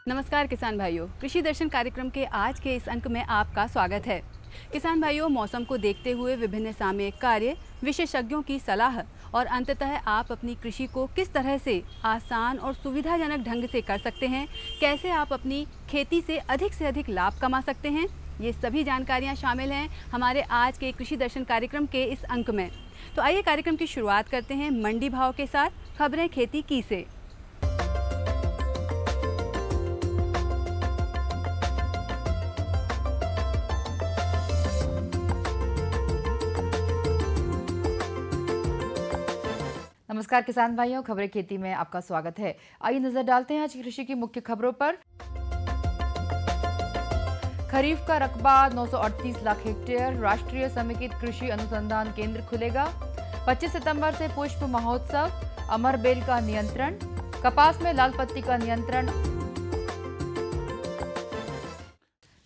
नमस्कार किसान भाइयों, कृषि दर्शन कार्यक्रम के आज के इस अंक में आपका स्वागत है। किसान भाइयों, मौसम को देखते हुए विभिन्न सामयिक कार्य, विशेषज्ञों की सलाह और अंततः आप अपनी कृषि को किस तरह से आसान और सुविधाजनक ढंग से कर सकते हैं, कैसे आप अपनी खेती से अधिक लाभ कमा सकते हैं, ये सभी जानकारियाँ शामिल हैं हमारे आज के कृषि दर्शन कार्यक्रम के इस अंक में। तो आइए कार्यक्रम की शुरुआत करते हैं मंडी भाव के साथ खबरें खेती की से। नमस्कार किसान भाइयों, खबरें खेती में आपका स्वागत है। आइए नजर डालते हैं आज की कृषि की मुख्य खबरों पर। खरीफ का रकबा 938 लाख हेक्टेयर, राष्ट्रीय समेकित कृषि अनुसंधान केंद्र खुलेगा। 25 सितंबर से पुष्प महोत्सव, अमर बेल का नियंत्रण, कपास में लाल पत्ती का नियंत्रण।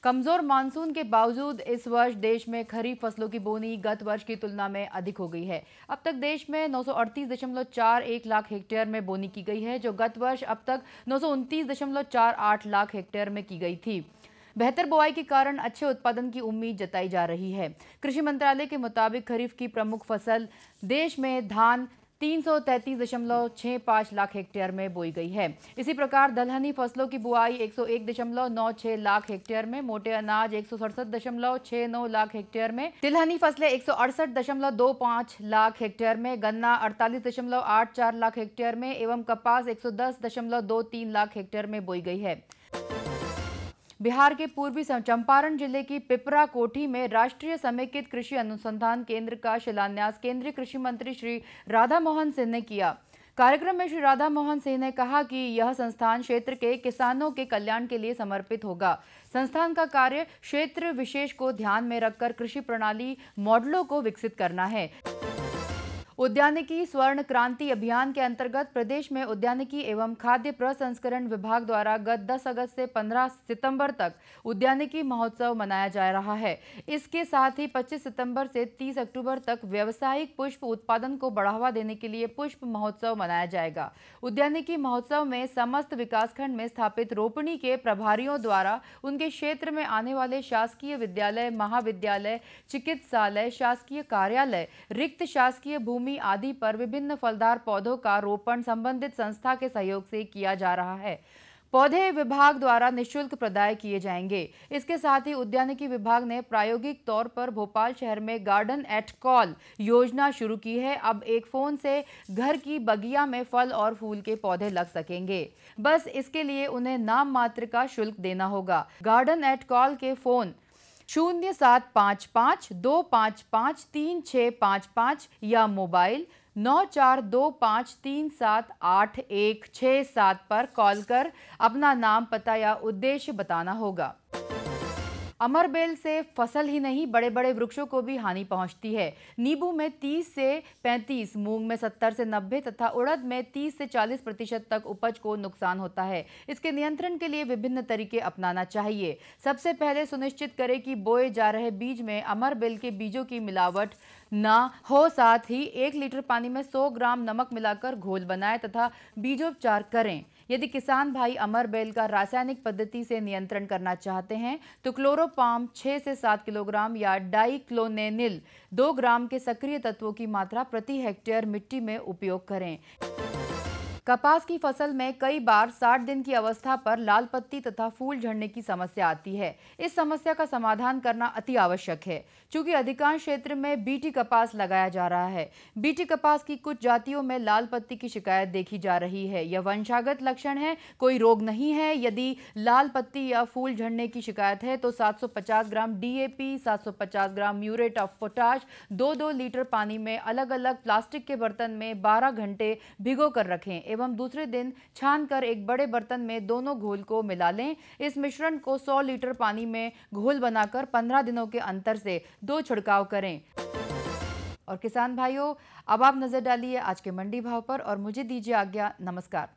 कमजोर मानसून के बावजूद इस वर्ष देश में खरीफ फसलों की बोनी गत वर्ष की तुलना में अधिक हो गई है। अब तक देश में 938.41 लाख हेक्टेयर में बोनी की गई है, जो गत वर्ष अब तक 929.48 लाख हेक्टेयर में की गई थी। बेहतर बुआई के कारण अच्छे उत्पादन की उम्मीद जताई जा रही है। कृषि मंत्रालय के मुताबिक खरीफ की प्रमुख फसल देश में धान 333.65 लाख हेक्टेयर में बोई गई है। इसी प्रकार दलहनी फसलों की बुआई 101.96 लाख हेक्टेयर में, मोटे अनाज 167.69 लाख हेक्टेयर में, तिलहनी फसलें 168.25 लाख हेक्टेयर में, गन्ना 48.84 लाख हेक्टेयर में एवं कपास 110.23 लाख हेक्टेयर में बोई गई है। बिहार के पूर्वी चंपारण जिले की पिपरा कोठी में राष्ट्रीय समेकित कृषि अनुसंधान केंद्र का शिलान्यास केंद्रीय कृषि मंत्री श्री राधा मोहन सिंह ने किया। कार्यक्रम में श्री राधा मोहन सिंह ने कहा कि यह संस्थान क्षेत्र के किसानों के कल्याण के लिए समर्पित होगा। संस्थान का कार्य क्षेत्र विशेष को ध्यान में रखकर कृषि प्रणाली मॉडलों को विकसित करना है। उद्यानिकी स्वर्ण क्रांति अभियान के अंतर्गत प्रदेश में उद्यानिकी एवं खाद्य प्रसंस्करण विभाग द्वारा गत 10 अगस्त से 15 सितंबर तक उद्यानिकी महोत्सव मनाया जा रहा है। इसके साथ ही 25 सितंबर से 30 अक्टूबर तक व्यावसायिक पुष्प उत्पादन को बढ़ावा देने के लिए पुष्प महोत्सव मनाया जाएगा। उद्यानिकी महोत्सव में समस्त विकासखंड में स्थापित रोपणी के प्रभारियों द्वारा उनके क्षेत्र में आने वाले शासकीय विद्यालय, महाविद्यालय, चिकित्सालय, शासकीय कार्यालय, रिक्त शासकीय भूमि आदि पर विभिन्न फलदार पौधों का रोपण संबंधित संस्था के सहयोग से किया जा रहा है। पौधे विभाग द्वारा निःशुल्क प्रदाय किए जाएंगे। इसके साथ ही उद्यानिकी विभाग ने प्रायोगिक तौर पर भोपाल शहर में गार्डन एट कॉल योजना शुरू की है। अब एक फोन से घर की बगिया में फल और फूल के पौधे लग सकेंगे। बस इसके लिए उन्हें नाम मात्र का शुल्क देना होगा। गार्डन एट कॉल के फोन 0755-255-3655 या मोबाइल 9425378167 पर कॉल कर अपना नाम, पता या उद्देश्य बताना होगा। अमर बेल से फसल ही नहीं, बड़े बड़े वृक्षों को भी हानि पहुंचती है। नींबू में 30 से 35, मूंग में 70 से 90 तथा उड़द में 30 से 40% तक उपज को नुकसान होता है। इसके नियंत्रण के लिए विभिन्न तरीके अपनाना चाहिए। सबसे पहले सुनिश्चित करें कि बोए जा रहे बीज में अमर बेल के बीजों की मिलावट ना हो। साथ ही 1 लीटर पानी में 100 ग्राम नमक मिलाकर घोल बनाएं तथा बीजोपचार करें। यदि किसान भाई अमर बेल का रासायनिक पद्धति से नियंत्रण करना चाहते हैं तो क्लोरोपाम 6 से 7 किलोग्राम या डाइक्लोनेनिल 2 ग्राम के सक्रिय तत्वों की मात्रा प्रति हेक्टेयर मिट्टी में उपयोग करें। कपास की फसल में कई बार 60 दिन की अवस्था पर लाल पत्ती तथा फूल झड़ने की समस्या आती है। इस समस्या का समाधान करना अति आवश्यक है। चूंकि अधिकांश क्षेत्र में बीटी कपास लगाया जा रहा है, बीटी कपास की कुछ जातियों में लाल पत्ती की शिकायत देखी जा रही है। यह वंशागत लक्षण है, कोई रोग नहीं है। यदि लाल पत्ती या फूल झड़ने की शिकायत है तो 750 gram DAP, 750 gram muriate of potash 2-2 litre पानी में अलग अलग प्लास्टिक के बर्तन में 12 घंटे भिगो कर रखें एवं दूसरे दिन छानकर एक बड़े बर्तन में दोनों घोल को मिला लें। इस मिश्रण को 100 लीटर पानी में घोल बनाकर 15 दिनों के अंतर से 2 छिड़काव करें। और किसान भाइयों, अब आप नजर डालिए आज के मंडी भाव पर और मुझे दीजिए आज्ञा। नमस्कार।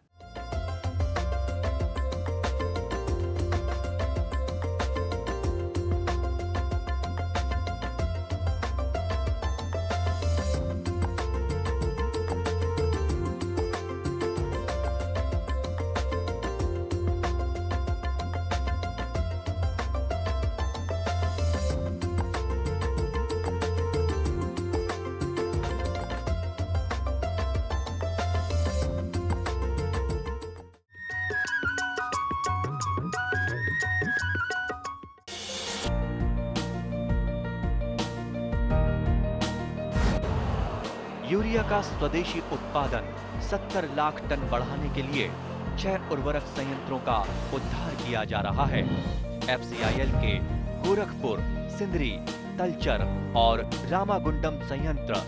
यूरिया का स्वदेशी उत्पादन 70 लाख टन बढ़ाने के लिए 6 उर्वरक संयंत्रों का उद्धार किया जा रहा है। FCIL के गोरखपुर, सिंदरी, तलचर और रामागुंडम संयंत्र,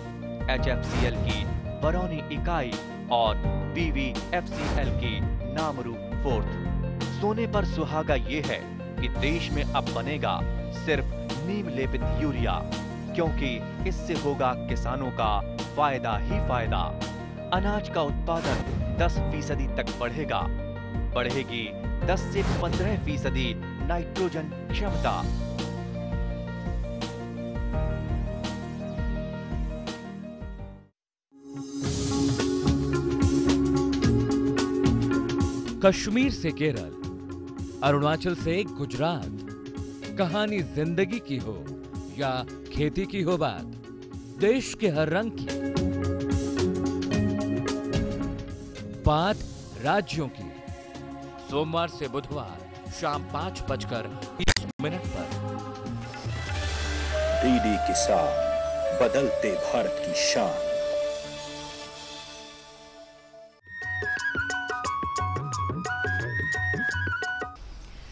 HFCL की बरौनी इकाई और BVFCL की नामरू फोर्थ। सोने पर सुहागा ये है कि देश में अब बनेगा सिर्फ नीम लेपित यूरिया, क्योंकि इससे होगा किसानों का फायदा ही फायदा। अनाज का उत्पादन 10% तक बढ़ेगा। बढ़ेगी 10 से 15% नाइट्रोजन क्षमता। कश्मीर से केरल, अरुणाचल से गुजरात, कहानी जिंदगी की हो या खेती की हो बात, देश के हर रंग की बात राज्यों की। सोमवार से बुधवार शाम 5:20 पर डीडी किसान, बदलते भारत की शान।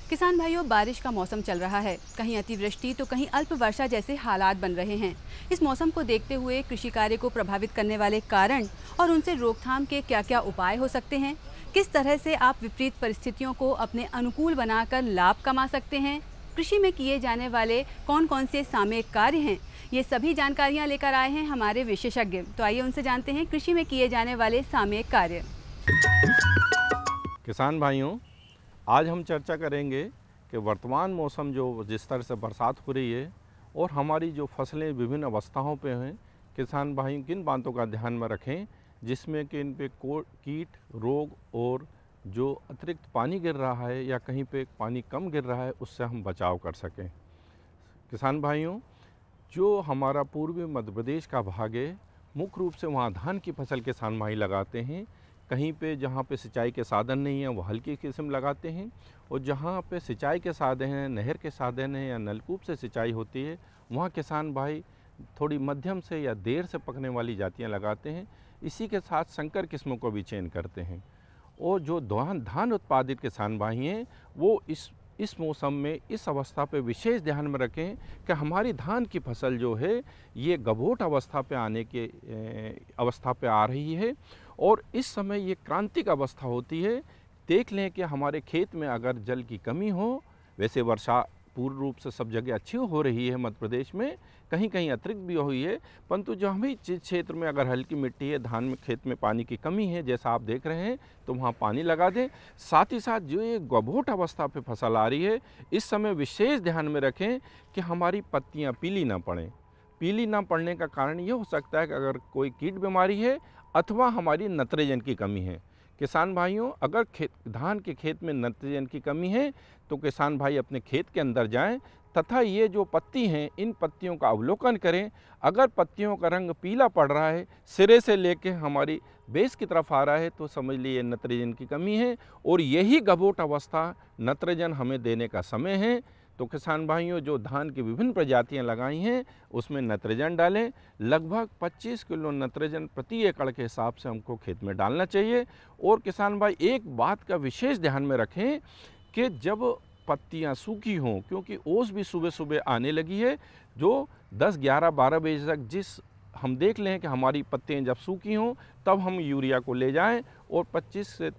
किसान भाइयों, बारिश का मौसम चल रहा है। कहीं अतिवृष्टि तो कहीं अल्प वर्षा जैसे हालात बन रहे हैं। इस मौसम को देखते हुए कृषि कार्य को प्रभावित करने वाले कारण और उनसे रोकथाम के क्या क्या उपाय हो सकते हैं, किस तरह से आप विपरीत परिस्थितियों को अपने अनुकूल बनाकर लाभ कमा सकते हैं, कृषि में किए जाने वाले कौन कौन से सामयिक कार्य हैं, ये सभी जानकारियाँ लेकर आए हैं हमारे विशेषज्ञ। तो आइए उनसे जानते हैं कृषि में किए जाने वाले सामयिक कार्य। किसान भाइयों, आज हम चर्चा करेंगे कि वर्तमान मौसम जो जिस तरह से बरसात हो रही है और हमारी जो फसलें विभिन्न अवस्थाओं पे हैं, किसान भाई किन बातों का ध्यान में रखें जिसमें कि इन पे कीट, रोग और जो अतिरिक्त पानी गिर रहा है या कहीं पे पानी कम गिर रहा है उससे हम बचाव कर सकें। किसान भाइयों, जो हमारा पूर्वी मध्य प्रदेश का भाग है, मुख्य रूप से वहाँ धान की फसल किसान भाई लगाते हैं। कहीं पे जहाँ पे सिंचाई के साधन नहीं हैं वो हल्की किस्म लगाते हैं, और जहाँ पे सिंचाई के साधन हैं, नहर के साधन हैं या नलकूप से सिंचाई होती है, वहाँ किसान भाई थोड़ी मध्यम से या देर से पकने वाली जातियाँ लगाते हैं। इसी के साथ संकर किस्मों को भी चयन करते हैं। और जो धान उत्पादित किसान भाई हैं वो इस मौसम में इस अवस्था पे विशेष ध्यान में रखें कि हमारी धान की फसल जो है ये गभोट अवस्था पे आने के अवस्था पे आ रही है, और इस समय ये क्रांतिक अवस्था होती है। देख लें कि हमारे खेत में अगर जल की कमी हो, वैसे वर्षा पूर्ण रूप से सब जगह अच्छी हो रही है मध्य प्रदेश में, कहीं कहीं अतिरिक्त भी हुई है, परंतु जो हमें जिस क्षेत्र में अगर हल्की मिट्टी है, धान में खेत में पानी की कमी है जैसा आप देख रहे हैं, तो वहाँ पानी लगा दें। साथ ही साथ जो ये गभोट अवस्था पे फसल आ रही है, इस समय विशेष ध्यान में रखें कि हमारी पत्तियाँ पीली ना पड़ें। पीली ना पड़ने का कारण ये हो सकता है कि अगर कोई कीट बीमारी है अथवा हमारी नाइट्रोजन की कमी है। किसान भाइयों, अगर धान के खेत में नाइट्रोजन की कमी है तो किसान भाई अपने खेत के अंदर जाएं तथा ये जो पत्ती हैं इन पत्तियों का अवलोकन करें। अगर पत्तियों का रंग पीला पड़ रहा है, सिरे से लेके हमारी बेस की तरफ आ रहा है, तो समझ लीजिए नाइट्रोजन की कमी है, और यही गभोट अवस्था नाइट्रोजन हमें देने का समय है। तो किसान भाइयों, जो धान की विभिन्न प्रजातियां लगाई हैं उसमें नाइट्रोजन डालें। लगभग 25 किलो नाइट्रोजन प्रति एकड़ के हिसाब से हमको खेत में डालना चाहिए। और किसान भाई एक बात का विशेष ध्यान में रखें कि जब पत्तियां सूखी हों, क्योंकि ओस भी सुबह सुबह आने लगी है, जो 10, 11, 12 बजे तक जिस हम देख लें कि हमारी पत्तियां जब सूखी हों तब हम यूरिया को ले जाएं, और 25 से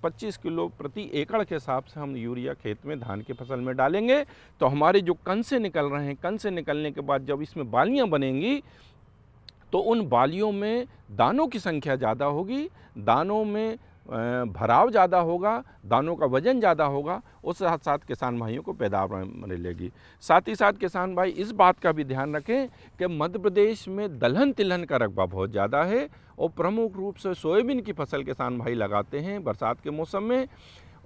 25 किलो प्रति एकड़ के हिसाब से हम यूरिया खेत में धान की फसल में डालेंगे। तो हमारे जो कण से निकल रहे हैं, कण से निकलने के बाद जब इसमें बालियां बनेंगी तो उन बालियों में दानों की संख्या ज़्यादा होगी, दानों में भराव ज़्यादा होगा, दानों का वजन ज़्यादा होगा, और साथ साथ किसान भाइयों को पैदावार मिलेगी। साथ ही साथ किसान भाई इस बात का भी ध्यान रखें कि मध्य प्रदेश में दलहन तिलहन का रकबा बहुत ज़्यादा है, और प्रमुख रूप से सोयाबीन की फसल किसान भाई लगाते हैं बरसात के मौसम में।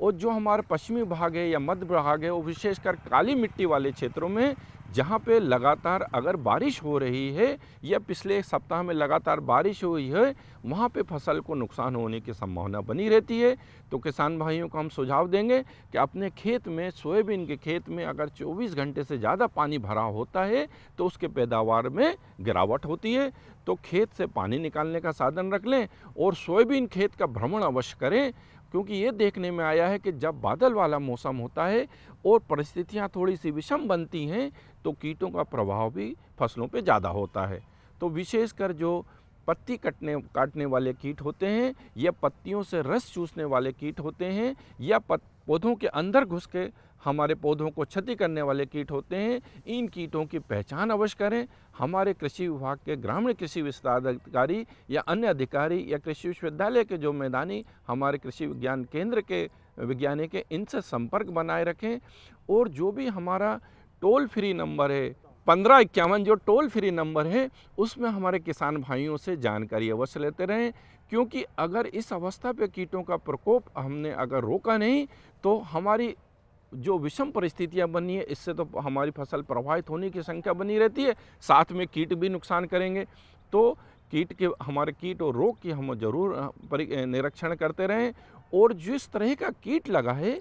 और जो हमारा पश्चिमी भाग है या मध्य भाग है, वो विशेषकर काली मिट्टी वाले क्षेत्रों में जहाँ पे लगातार अगर बारिश हो रही है या पिछले एक सप्ताह में लगातार बारिश हुई है, वहाँ पे फसल को नुकसान होने की संभावना बनी रहती है। तो किसान भाइयों को हम सुझाव देंगे कि अपने खेत में, सोयाबीन के खेत में अगर 24 घंटे से ज़्यादा पानी भरा होता है तो उसके पैदावार में गिरावट होती है। तो खेत से पानी निकालने का साधन रख लें और सोयाबीन खेत का भ्रमण अवश्य करें, क्योंकि ये देखने में आया है कि जब बादल वाला मौसम होता है और परिस्थितियाँ थोड़ी सी विषम बनती हैं तो कीटों का प्रभाव भी फसलों पे ज़्यादा होता है। तो विशेषकर जो पत्ती काटने वाले कीट होते हैं या पत्तियों से रस चूसने वाले कीट होते हैं या पौधों के अंदर घुस के हमारे पौधों को क्षति करने वाले कीट होते हैं, इन कीटों की पहचान अवश्य करें। हमारे कृषि विभाग के ग्रामीण कृषि विस्तार अधिकारी या अन्य अधिकारी या कृषि विश्वविद्यालय के जो मैदानी हमारे कृषि विज्ञान केंद्र के वैज्ञानिक है, इनसे संपर्क बनाए रखें। और जो भी हमारा टोल फ्री नंबर है 1551, जो टोल फ्री नंबर है, उसमें हमारे किसान भाइयों से जानकारी अवश्य लेते रहें, क्योंकि अगर इस अवस्था पे कीटों का प्रकोप हमने अगर रोका नहीं तो हमारी जो विषम परिस्थितियां बनी है, इससे तो हमारी फसल प्रभावित होने की संख्या बनी रहती है, साथ में कीट भी नुकसान करेंगे। तो हमारे कीट और रोग की हम जरूर निरीक्षण करते रहें। और जिस तरह का कीट लगा है,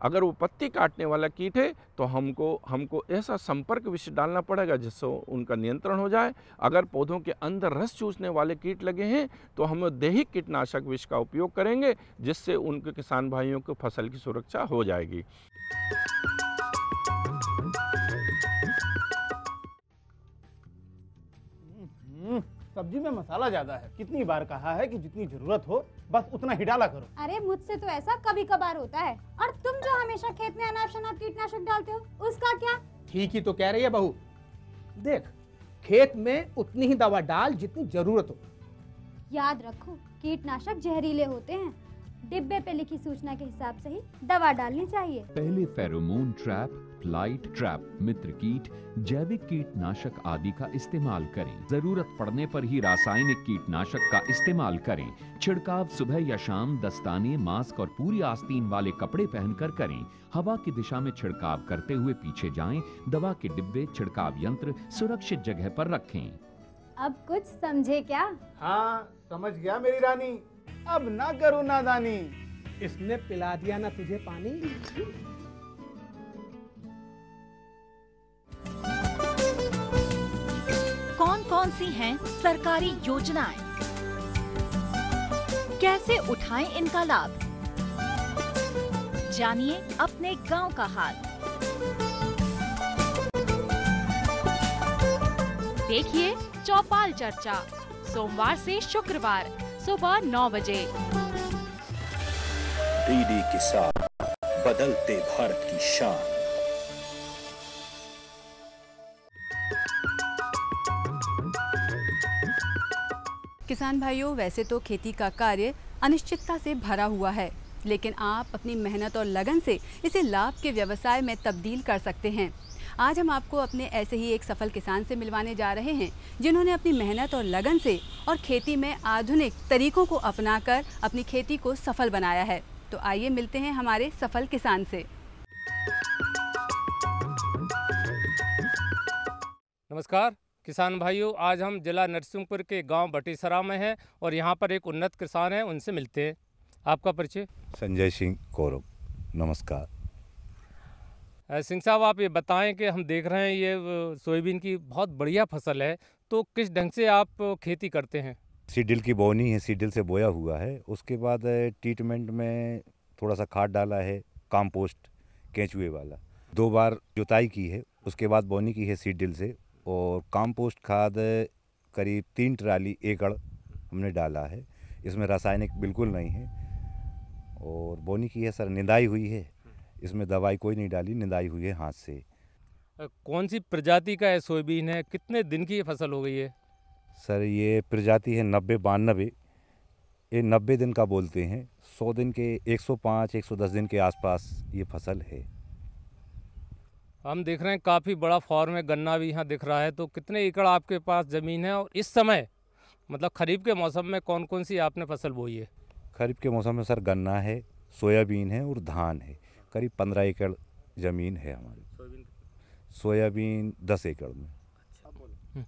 अगर वो पत्ती काटने वाला कीट है तो हमको ऐसा संपर्क विष डालना पड़ेगा जिससे उनका नियंत्रण हो जाए। अगर पौधों के अंदर रस चूसने वाले कीट लगे हैं तो हम दैहिक कीटनाशक विष का उपयोग करेंगे, जिससे उनके किसान भाइयों को फसल की सुरक्षा हो जाएगी। सब्जी में मसाला ज्यादा है। कितनी बार कहा है कि जितनी जरूरत हो बस उतना ही डाला करो। अरे मुझसे तो ऐसा कभी कभार होता है, और तुम जो हमेशा खेत में अनाप शनाप कीटनाशक डालते हो, उसका क्या? ठीक ही तो कह रही है बहू। देख, खेत में उतनी ही दवा डाल जितनी जरूरत हो। याद रखो, कीटनाशक जहरीले होते हैं। डिब्बे पे लिखी सूचना के हिसाब से ही दवा डालनी चाहिए। पहले फेरोमोन ट्रैप, फ्लाइट ट्रैप, मित्र कीट, जैविक कीटनाशक आदि का इस्तेमाल करें। जरूरत पड़ने पर ही रासायनिक कीटनाशक का इस्तेमाल करें। छिड़काव सुबह या शाम दस्ताने, मास्क और पूरी आस्तीन वाले कपड़े पहनकर करें। हवा की दिशा में छिड़काव करते हुए पीछे जाएं। दवा के डिब्बे, छिड़काव यंत्र सुरक्षित जगह पर रखें। अब कुछ समझे क्या? हाँ, समझ गया मेरी रानी। अब ना करो नादानी। इसने पिला दिया ना तुझे पानी। कौन कौन सी हैं सरकारी योजनाएं? कैसे उठाएं इनका लाभ? जानिए अपने गांव का हाल। देखिए चौपाल चर्चा, सोमवार से शुक्रवार सुबह 9 बजे। डीडी किसान, बदलते भारत की शान। किसान भाइयों, वैसे तो खेती का कार्य अनिश्चितता से भरा हुआ है, लेकिन आप अपनी मेहनत और लगन से इसे लाभ के व्यवसाय में तब्दील कर सकते हैं। आज हम आपको अपने ऐसे ही एक सफल किसान से मिलवाने जा रहे हैं, जिन्होंने अपनी मेहनत और लगन से और खेती में आधुनिक तरीकों को अपनाकर अपनी खेती को सफल बनाया है। तो आइए मिलते हैं हमारे सफल किसान से। नमस्कार किसान भाइयों, आज हम जिला नरसिंहपुर के गांव बटीसरा में हैं और यहां पर एक उन्नत किसान हैं, उनसे मिलते हैं। आपका परिचय? संजय सिंह कौरव। नमस्कार सिंह साहब, आप ये बताएं कि हम देख रहे हैं ये सोयाबीन की बहुत बढ़िया फसल है, तो किस ढंग से आप खेती करते हैं? सीडल की बोनी है, सीडल से बोया हुआ है। उसके बाद ट्रीटमेंट में थोड़ा सा खाद डाला है, कंपोस्ट केंचुए वाला। 2 बार जुताई की है, उसके बाद बोनी की है सीडल से, और कंपोस्ट खाद करीब 3 ट्राली एकड़ हमने डाला है। इसमें रासायनिक बिल्कुल नहीं है। और बोनी की है सर, निंदाई हुई है, इसमें दवाई कोई नहीं डाली, निंदाई हुई है हाथ से। कौन सी प्रजाति का है सोयाबीन है? कितने दिन की ये फसल हो गई है? सर ये प्रजाति है 90-92। ये 90 दिन का बोलते हैं। 100 दिन के 105-110 दिन के आसपास ये फसल है। हम देख रहे हैं काफ़ी बड़ा फार्म है, गन्ना भी यहाँ दिख रहा है। तो कितने एकड़ आपके पास ज़मीन है और इस समय मतलब खरीफ के मौसम में कौन कौन सी आपने फसल बोई है? खरीफ के मौसम में सर गन्ना है, सोयाबीन है और धान है। करीब 15 एकड़ ज़मीन है हमारी। सोयाबीन 10 एकड़ में।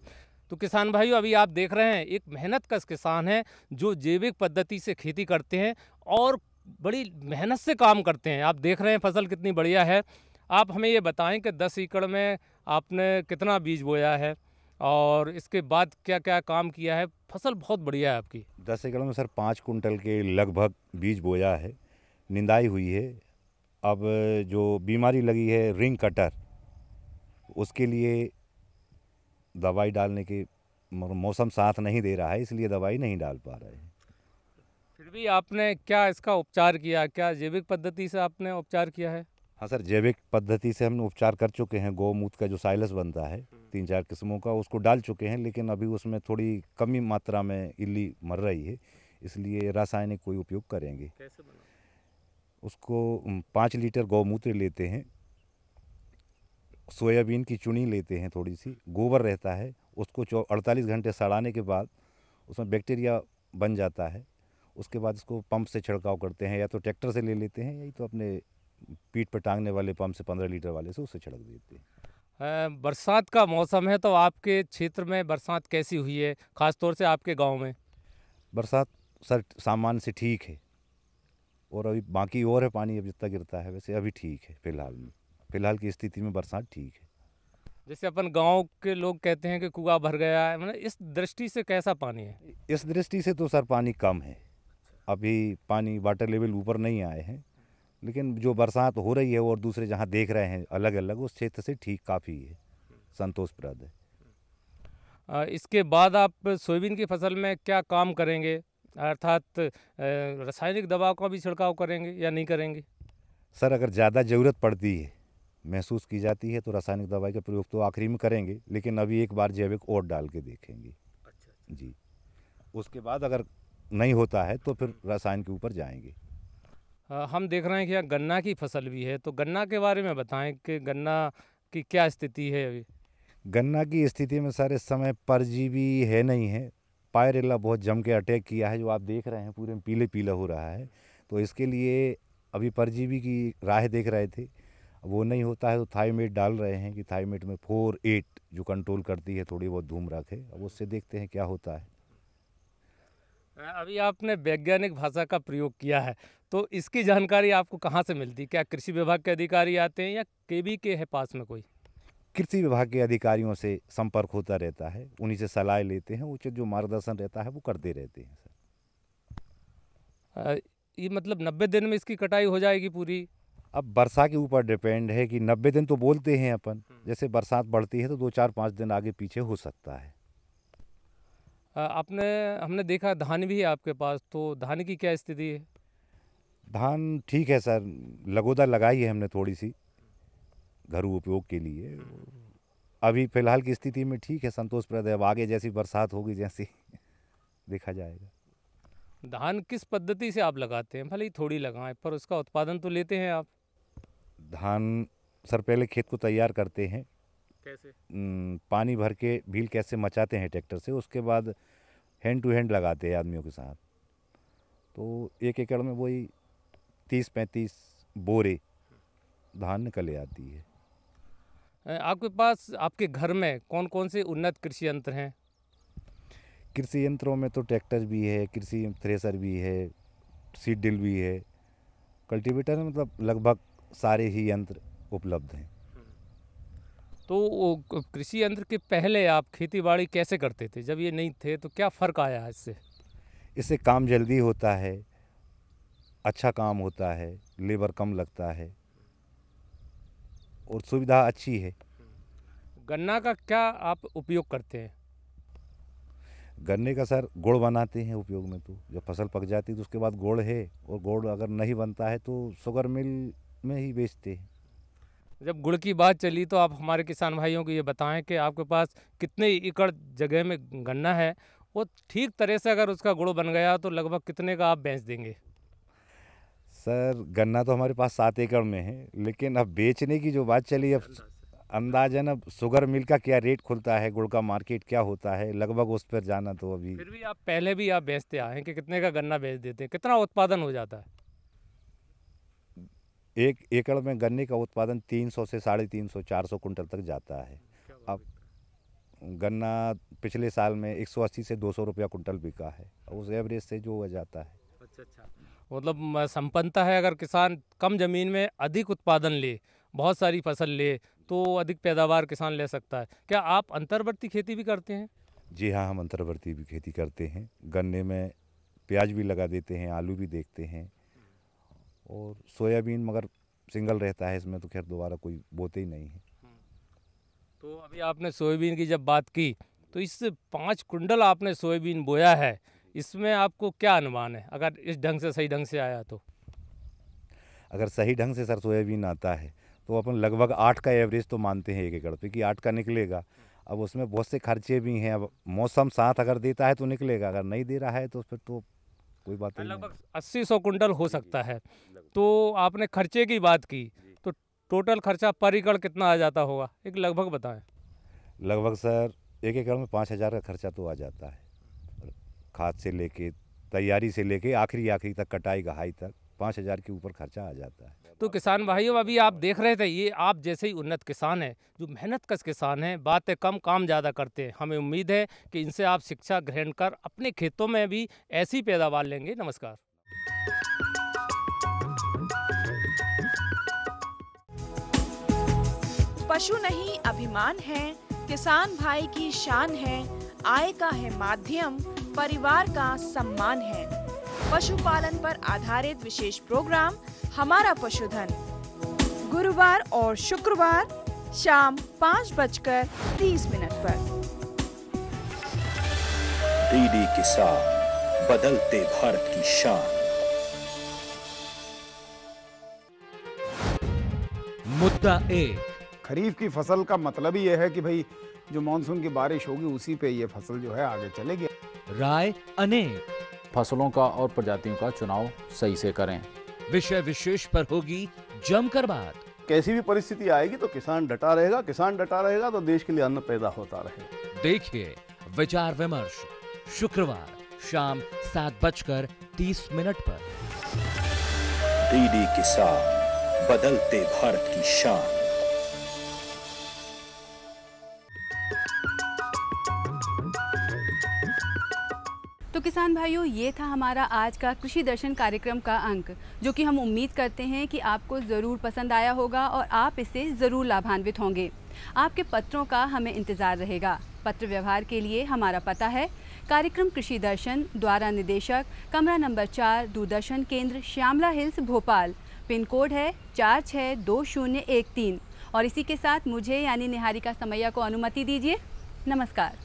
तो किसान भाइयों, अभी आप देख रहे हैं एक मेहनतकश किसान है जो जैविक पद्धति से खेती करते हैं और बड़ी मेहनत से काम करते हैं। आप देख रहे हैं फसल कितनी बढ़िया है। आप हमें ये बताएं कि 10 एकड़ में आपने कितना बीज बोया है और इसके बाद क्या क्या काम किया है। फसल बहुत बढ़िया है आपकी। 10 एकड़ में सर 5 कुंटल के लगभग बीज बोया है, निंदाई हुई है। अब जो बीमारी लगी है रिंग कटर, उसके लिए दवाई डालने के मौसम साथ नहीं दे रहा है, इसलिए दवाई नहीं डाल पा रहे हैं। फिर भी आपने क्या इसका उपचार किया? क्या जैविक पद्धति से आपने उपचार किया है? हाँ सर, जैविक पद्धति से हमने उपचार कर चुके हैं। गौमूत्र का जो साइलस बनता है 3-4 किस्मों का, उसको डाल चुके हैं, लेकिन अभी उसमें थोड़ी कमी मात्रा में इल्ली मर रही है, इसलिए रासायनिक कोई उपयोग करेंगे। कैसे बना? उसको 5 लीटर गौमूत्र लेते हैं, सोयाबीन की चुनी लेते हैं, थोड़ी सी गोबर रहता है, उसको 48 घंटे सड़ाने के बाद उसमें बैक्टीरिया बन जाता है। उसके बाद इसको पंप से छिड़काव करते हैं, या तो ट्रैक्टर से ले लेते हैं, या तो अपने पीठ पर टांगने वाले पंप से 15 लीटर वाले से उससे छिड़क देते हैं। बरसात का मौसम है, तो आपके क्षेत्र में बरसात कैसी हुई है, ख़ासतौर से आपके गांव में? बरसात सर सामान्य से ठीक है, और अभी बाकी और है पानी अब जितना गिरता है, वैसे अभी ठीक है। फिलहाल की स्थिति में बरसात ठीक है। जैसे अपन गांव के लोग कहते हैं कि कुआं भर गया है, मतलब इस दृष्टि से कैसा पानी है? इस दृष्टि से तो सर पानी कम है, अभी पानी वाटर लेवल ऊपर नहीं आए हैं, लेकिन जो बरसात हो रही है और दूसरे जहाँ देख रहे हैं अलग अलग, उस क्षेत्र से ठीक काफ़ी है, संतोषप्रद है। इसके बाद आप सोयाबीन की फसल में क्या काम करेंगे? अर्थात रासायनिक दवा का भी छिड़काव करेंगे या नहीं करेंगे? सर अगर ज़्यादा ज़रूरत पड़ती है, महसूस की जाती है, तो रासायनिक दवाई का प्रयोग तो आखिरी में करेंगे, लेकिन अभी एक बार जैविक और डाल के देखेंगे। अच्छा। जी, उसके बाद अगर नहीं होता है तो फिर रसायन के ऊपर जाएंगे। हम देख रहे हैं कि यहाँ गन्ना की फसल भी है, तो गन्ना के बारे में बताएं कि गन्ना की क्या स्थिति है अभी? गन्ना की स्थिति में सर इस समय परजीवी है नहीं है, पायरेला बहुत जम के अटैक किया है, जो आप देख रहे हैं पूरे में पीले पीला हो रहा है। तो इसके लिए अभी परजीवी की राह देख रहे थे, वो नहीं होता है तो थाईमेट डाल रहे हैं कि थाईमेट में 4-8 जो कंट्रोल करती है थोड़ी बहुत धूम रखे, अब उससे देखते हैं क्या होता है। अभी आपने वैज्ञानिक भाषा का प्रयोग किया है, तो इसकी जानकारी आपको कहाँ से मिलती? क्या कृषि विभाग के अधिकारी आते हैं या केवी के है पास में कोई? कृषि विभाग के अधिकारियों से संपर्क होता रहता है, उन्हीं से सलाह लेते हैं, उचित जो मार्गदर्शन रहता है वो करते रहते हैं सर। ये मतलब 90 दिन में इसकी कटाई हो जाएगी पूरी? अब वर्षा के ऊपर डिपेंड है कि 90 दिन तो बोलते हैं अपन, जैसे बरसात बढ़ती है तो 2-4-5 दिन आगे पीछे हो सकता है। हमने देखा धान भी है आपके पास, तो धान की क्या स्थिति है? धान ठीक है सर, लगोदा लगाई है हमने थोड़ी सी घरेलू उपयोग के लिए, अभी फिलहाल की स्थिति में ठीक है, संतोषप्रद है। अब आगे जैसी बरसात होगी जैसी देखा जाएगा। धान किस पद्धति से आप लगाते हैं? भले ही थोड़ी लगाएं, पर उसका उत्पादन तो लेते हैं आप। धान सर पहले खेत को तैयार करते हैं, कैसे? पानी भर के भील कैसे मचाते हैं ट्रैक्टर से, उसके बाद हैंड टू हैंड लगाते हैं आदमियों के साथ, तो 1 एकड़ में वही 30-35 बोरे धान निकल आती है। आपके पास आपके घर में कौन कौन से उन्नत कृषि यंत्र हैं? कृषि यंत्रों में तो ट्रैक्टर भी है, कृषि थ्रेसर भी है, सीड ड्रिल भी है, कल्टीवेटर है, मतलब लगभग सारे ही यंत्र उपलब्ध हैं। तो कृषि यंत्र के पहले आप खेतीबाड़ी कैसे करते थे? जब ये नहीं थे तो क्या फ़र्क आया इससे? इससे काम जल्दी होता है, अच्छा काम होता है, लेबर कम लगता है और सुविधा अच्छी है। गन्ना का क्या आप उपयोग करते हैं? गन्ने का सर गुड़ बनाते हैं उपयोग में, तो जब फसल पक जाती है तो उसके बाद गुड़ है, और गुड़ अगर नहीं बनता है तो शुगर मिल में ही बेचते हैं। जब गुड़ की बात चली तो आप हमारे किसान भाइयों को ये बताएं कि आपके पास कितने एकड़ जगह में गन्ना है, वो ठीक तरह से अगर उसका गुड़ बन गया तो लगभग कितने का आप बेच देंगे? सर गन्ना तो हमारे पास 7 एकड़ में है, लेकिन अब बेचने की जो बात चली, अब अंदाजन अब शुगर मिल का क्या रेट खुलता है, गुड़ का मार्केट क्या होता है, लगभग उस पर जाना तो अभी। फिर भी आप पहले भी आप बेचते आए हैं कि कितने का गन्ना बेच देते हैं, कितना उत्पादन हो जाता है? 1 एकड़ में गन्ने का उत्पादन 300 से 350 400 कुंटल तक जाता है। अब गन्ना पिछले साल में 180 से 200 रुपया कुंटल बिका है, उस एवरेज से जो हो जाता है। अच्छा, मतलब संपन्नता है, अगर किसान कम ज़मीन में अधिक उत्पादन ले, बहुत सारी फसल ले, तो अधिक पैदावार किसान ले सकता है। क्या आप अंतर्वर्ती खेती भी करते हैं? जी हाँ, हम अंतर्वर्ती भी खेती करते हैं। गन्ने में प्याज भी लगा देते हैं, आलू भी देखते हैं, और सोयाबीन मगर सिंगल रहता है, इसमें तो खैर दोबारा कोई बोते ही नहीं है। तो अभी आपने सोयाबीन की जब बात की, तो इस 5 कुंटल आपने सोयाबीन बोया है, इसमें आपको क्या अनुमान है, अगर इस ढंग से सही ढंग से आया तो? अगर सही ढंग से सर सोयाबीन आता है तो अपन लगभग 8 का एवरेज तो मानते हैं 1 एकड़ पे कि 8 का निकलेगा। अब उसमें बहुत से खर्चे भी हैं, अब मौसम साथ अगर देता है तो निकलेगा, अगर नहीं दे रहा है तो फिर तो कोई बात नहीं। लगभग 80-100 कुंटल हो सकता है। तो आपने खर्चे की बात की, तो टोटल खर्चा पर एकड़ कितना आ जाता होगा, एक लगभग बताएं। लगभग सर 1 एकड़ में 5,000 का खर्चा तो आ जाता है, खाद से लेके तैयारी से लेके आखिरी तक, कटाई गहाई तक 5,000 के ऊपर खर्चा आ जाता है। तो किसान भाइयों, अभी आप देख रहे थे, ये आप जैसे ही उन्नत किसान हैं, जो मेहनत कश किसान हैं, बातें कम काम ज़्यादा करते हैं। हमें उम्मीद है कि इनसे आप शिक्षा ग्रहण कर अपने खेतों में भी ऐसी पैदावार लेंगे। नमस्कार। पशु नहीं अभिमान है, किसान भाई की शान है, आय का है माध्यम, परिवार का सम्मान है। पशुपालन पर आधारित विशेष प्रोग्राम हमारा पशुधन, गुरुवार और शुक्रवार शाम 5:30 पर। डीडी किसान, बदलते भारत की शान। मुद्दा 1। खरीफ की फसल का मतलब ही यह है कि भाई जो मानसून की बारिश होगी उसी पे ये फसल जो है आगे चलेगी। राय अनेक। फसलों का और प्रजातियों का चुनाव सही से करें। विषय विशेष पर होगी जमकर बात। कैसी भी परिस्थिति आएगी तो किसान डटा रहेगा, किसान डटा रहेगा तो देश के लिए अन्न पैदा होता रहेगा। देखिए विचार विमर्श शुक्रवार शाम 7:30 पर। डीडी किसान, बदलते भारत की शान। तो किसान भाइयों, ये था हमारा आज का कृषि दर्शन कार्यक्रम का अंक, जो कि हम उम्मीद करते हैं कि आपको ज़रूर पसंद आया होगा और आप इससे ज़रूर लाभान्वित होंगे। आपके पत्रों का हमें इंतज़ार रहेगा। पत्र व्यवहार के लिए हमारा पता है कार्यक्रम कृषि दर्शन, द्वारा निदेशक, कमरा number 4, Doordarshan Kendra, Shyamla Hills, Bhopal. Pin code है 462013। और इसी के साथ मुझे यानी निहारिका समैया को अनुमति दीजिए। नमस्कार।